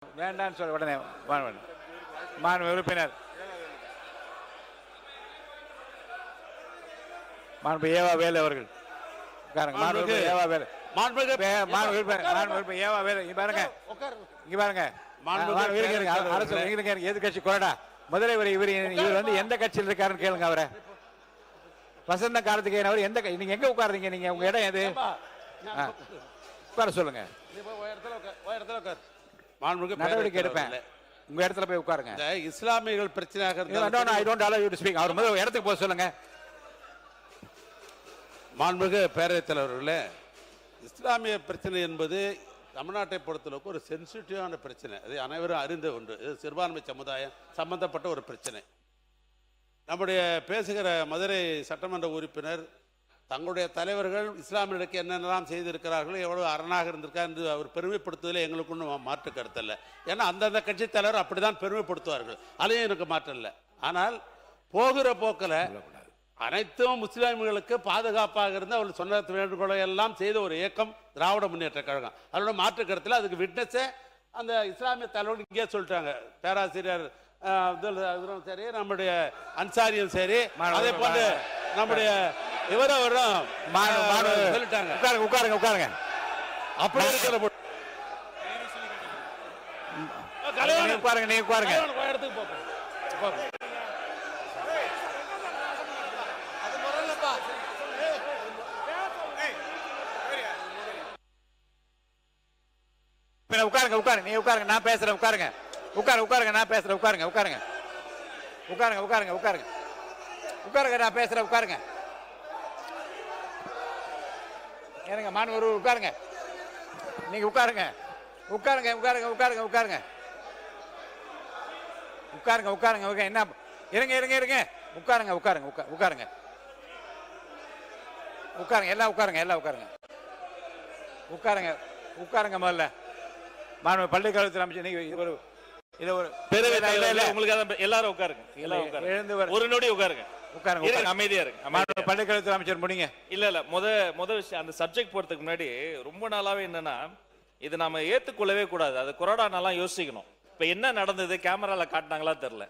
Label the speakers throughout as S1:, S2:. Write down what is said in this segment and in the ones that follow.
S1: வேண்டான்னு சொல்ல உடனே மாண்பு உறுப்பினர் மாண்பு ஏவா வேலு அவர்கள் மாண்பு ஏவா வேலு ஏவா வேலு இங்க பாருங்க எதிர்கட்சி கொறடா முதல்ல இவர் வந்து எந்த கட்சியில் இருக்காருன்னு கேளுங்க அவரை. வசந்த காலத்துக்கு அவர் எந்த நீங்க எங்க உட்காருங்க, நீங்க உங்க இடம் எது உட்கார சொல்லுங்க. நடவடிக்கை எடுப்பேன், உங்க இடத்துல போய் உட்காருங்க.
S2: இஸ்லாமியர்கள் பிரச்சனையாக
S1: அவர் முதல்ல இடத்துக்கு போக சொல்லுங்க.
S2: மாண்புமிகு பேரவைத் தலைவர்களே, இஸ்லாமிய பிரச்சனை என்பது தமிழ்நாட்டை பொறுத்தளவுக்கு ஒரு சென்சிட்டிவான பிரச்சனை. அது அனைவரும் அறிந்த ஒன்று. இது சிறுபான்மை சமுதாயம் சம்பந்தப்பட்ட ஒரு பிரச்சனை. நம்முடைய பேசுகிற மதுரை சட்டமன்ற உறுப்பினர் தங்களுடைய தலைவர்கள் இஸ்லாமியர்களுக்கு என்னென்னலாம் செய்திருக்கிறார்களோ எவ்வளவு அரணாக இருந்திருக்கா என்று அவர் பெருமைப்படுத்துவதில் எங்களுக்கு ஒன்றும் மாற்று கருத்து இல்லை. ஏன்னா அந்தந்த கட்சி தலைவர் அப்படி தான் பெருமைப்படுத்துவார்கள், அதையும் எனக்கு மாற்றம் இல்லை. ஆனால் போகிற போக்கில் அனைத்தும் முஸ்லிம்களுக்கு பாதுகாப்பாக இருந்து அவர்கள் சொன்ன வேண்டுகோளை எல்லாம் செய்த ஒரு இயக்கம் திராவிட முன்னேற்ற கழகம். அதோட மாற்று கருத்தில் அதுக்கு விட்னஸே அந்த இஸ்லாமிய தலைவர்கள் இங்கே சொல்லிட்டாங்க. பேராசிரியர் அப்துல் சரி, நம்முடைய அன்சாரியும் சரி, அதே போன்று நம்முடைய இவரும் சொல்லிட்டாங்க.
S1: உட்காருங்க உட்காருங்க.
S2: அப்படி இருக்கிற
S1: உட்காருங்க, நீங்க உட்காருங்க.
S2: இடத்துக்கு போங்க.
S1: உட்காருங்க உட்காருங்க, நீ உட்காருங்க, நான் பேசுறேன். உட்காருங்க உட்காருங்க, நான் பேசுறேன். உட்காருங்க உட்காருங்க உட்காருங்க உட்காருங்க உட்காருங்க உட்காருங்க, நான் பேசுறேன். உட்காருங்க. ஏனுங்க மாணவர் உட்காருங்க, நீங்க உட்காருங்க உட்காருங்க உட்காருங்க உட்காருங்க உட்காருங்க உட்காருங்க உட்காருங்க. என்ன இருங்க இருங்க இருங்க, உட்காருங்க உட்காருங்க உட்காருங்க உட்காருங்க, எல்லாம் உட்காருங்க, எல்லாம் உட்காருங்க உட்காருங்க உட்காருங்க. முதல்ல மாணவ பள்ளிக்கல்வித்துறை அமைச்சர் நீங்க ஒரு இத ஒரு
S3: உங்களுக்கு எல்லாரும் உட்காருங்க, எல்லாரும் உட்காருங்க. எழுந்து ஒரு நொடி உட்காருங்க உட்காருங்க, அமைதியா இருங்க.
S1: மாணவ பள்ளிக்கல்வித்துறை அமைச்சர் முடிங்க.
S3: இல்ல முத விஷயம் அந்த சப்ஜெக்ட் போறதுக்கு முன்னாடி ரொம்ப நாளாவே என்னன்னா இது நாம ஏத்துக்கொள்ளவே கூடாது. அது கொரோனா நாளா யோசிக்கணும். இப்ப என்ன நடந்தது கேமரால காட்டினாங்களா தெரியல.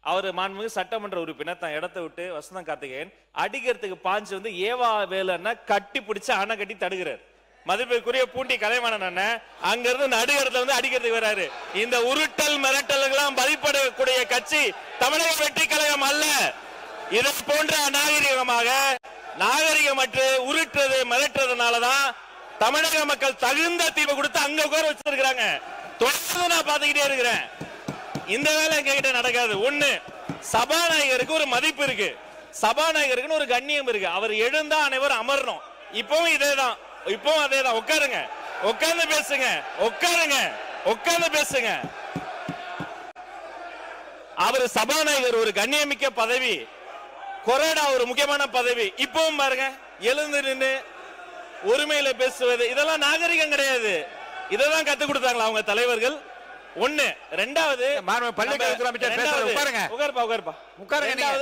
S3: அவர் மாண்புமிகு சட்டமன்ற உறுப்பினர் தான் இடத்தை விட்டு வசந்தம் கார்த்திகேயன் அடிக்கிறதுக்கு பாஞ்சு வந்து ஏவா வேலைன்னா கட்டி பிடிச்சு அணை கட்டி தடுக்கிறார். மதிப்பிற்குரிய பூண்டி கலைவாணன் அண்ணன் அங்க இருந்து நடுகிறதுல வந்து அடிக்கிறதுக்கு வராரு. இந்த உருட்டல் மிரட்டல்களாம் மதிப்பிடக்கூடிய கட்சி தமிழக வெற்றி கழகம் அல்ல. இதை போன்ற நாகரிகமற்று உருட்டுறது மிரட்டுறதுனாலதான் தமிழக மக்கள் தகுந்த தீர்வு கொடுத்து அங்க உட்கார வச்சிருக்கிறாங்க. தொடர்ந்து நான் பாத்துக்கிட்டே இருக்கிறேன். இந்த வேலை எங்க கிட்ட நடக்காது. ஒண்ணு, சபாநாயகருக்கு ஒரு மதிப்பு இருக்கு, சபாநாயகருக்கு ஒரு கண்ணியம் இருக்கு. அவர் எழுந்தா அனைவரும் அமரணும். இப்பவும் இதேதான், இப்பவும் அதேதான். உட்காருங்க, உட்கார்ந்து பேசுங்க, உட்காருங்க, உட்கார்ந்து பேசுங்க. அவர் சபாநாயகர் ஒரு கண்ணியமிக்க பதவி, கொரோனா ஒரு முக்கியமான பதவி. இப்பவும் பாருங்க, எழுந்து நின்று உரிமையில பேசுவது இதெல்லாம் நாகரிகம் கிடையாது. இதெல்லாம் கத்து கொடுத்தாங்களா அவங்க தலைவர்கள்? ஒண்ணு. ரெண்டாவது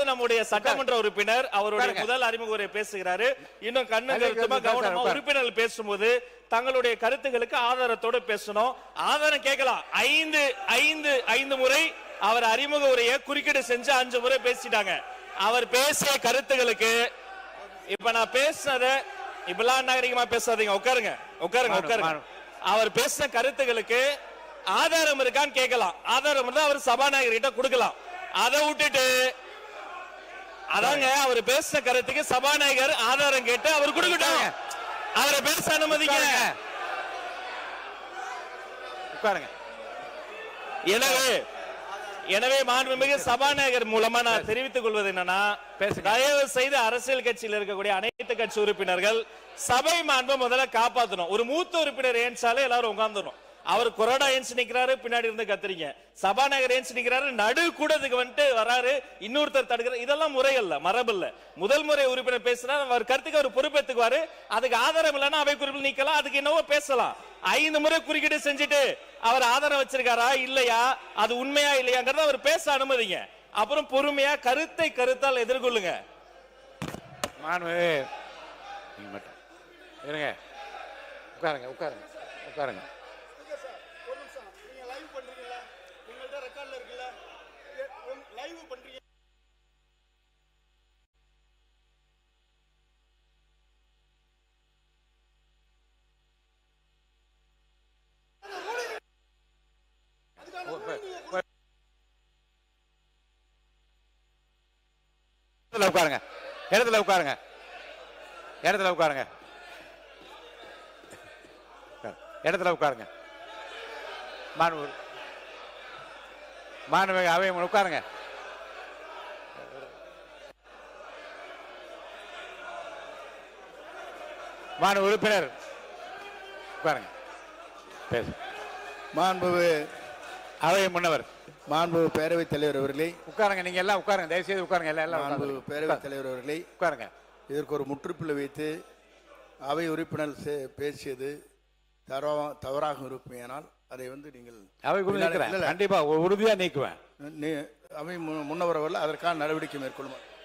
S3: நம்முடைய சட்டமன்ற உறுப்பினர் அவருடைய முதல் அறிமுக உரை பேசுகிறாரு. இன்னும் கவனமா உறுப்பினர்கள் பேசும்போது தங்களுடைய கருத்துக்களுக்கு ஆதாரத்தோடு பேசணும். ஆதாரம் கேட்கலாம். ஐந்து முறை அவர் அறிமுக உரையை குறுக்கீடு செஞ்சு 5 முறை பேசிட்டாங்க. அவர் பேசிய கருத்துக்களுக்கு இப்ப நான் பேசுனத இப்பெல்லாம் நாகரிகமா பேசாதீங்க. உட்காருங்க உட்காருங்க உட்காருங்க. அவர் பேசின கருத்துக்களுக்கு ஆதாரம் இருக்கான்னு கேட்கலாம். ஆதாரம் இருந்தா அவர் சபாநாயகர் கிட்ட கொடுக்கலாம். அதை விட்டுட்டு அதாங்க அவர் பேசின கருத்துக்கு சபாநாயகர் ஆதாரம் கேட்டு அவர் கொடுக்கட்டும். அவரை பேச அனுமதிங்க. எனவே மாண்புமிகு சபாநாயகர் மூலமா நான் தெரிவித்துக் கொள்வது என்னன்னா, தயவு செய்து அரசியல் கட்சியில் இருக்கக்கூடிய அனைத்து கட்சி உறுப்பினர்கள் சபை மாண்பை முதல்ல காப்பாற்றணும். ஒரு மூத்த உறுப்பினர் ஏன்சாலே எல்லாரும் உட்கார்ந்துடும். அவர் கொரோனா ஏன்ஸ் நிக்கிறாரு, பின்னாடி இருந்து கத்துறீங்க. சபாநாயகர் ஏன்ஸ் நிக்கிறாரு, நடு கூடத்துக்கு வந்துட்டு வராரு, இன்னொருத்தர் தடுக்கிறார். இதெல்லாம் முறை இல்ல, மரபு இல்ல. முதல் முறை உறுப்பினர் பேசுறாரு, அவர் கருத்துக்கு அவர் பொறுப்பேற்றுக்குவாரு. அதுக்கு ஆதாரம் இல்லைன்னா அவை குறிப்பில் நீக்கலாம், அதுக்கு என்னவோ பேசலாம். 5 முறை குறுக்கீடு செஞ்சுட்டு அவர் ஆதாரம் வச்சிருக்காரா இல்லையா, அது உண்மையா இல்லையாங்கிறத அவர் பேச அனுமதிங்க. அப்புறம் பொறுமையா கருத்தால் எதிர்கொள்ளுங்க.
S1: உட்காருங்க உட்காருங்க உட்காருங்க. உட்காருங்க, இடத்துல உட்காருங்க, இடத்துல உட்காருங்க, இடத்துல உட்காருங்க. மாண்புமிகு அவை உட்காருங்க. மாண்பு உறுப்பினர் உட்காருங்க, பேசு.
S4: மாண்புமிகு
S1: அவை முன்னவர்
S4: மாண்புமிகு பேரவைத் தலைவர் அவர்களே,
S1: உட்காருங்க. நீங்க எல்லாம் உட்காருங்க, தயவுசெய்து உட்காருங்க. எல்லாம்
S4: மாண்புமிகு பேரவைத் தலைவர் அவர்களே,
S1: உட்காருங்க.
S4: இதற்கு ஒரு முற்றுப்புள்ளி வைத்து அவை உறுப்பினர் பேசியது தவறாக இருப்பேனால் அதை நீங்கள்
S1: அவை
S4: இல்ல,
S1: கண்டிப்பா உறுதியா நீக்குவேன்.
S4: அவை முன்னவர் அவர்கள் அதற்கான நடவடிக்கை மேற்கொள்ளும்.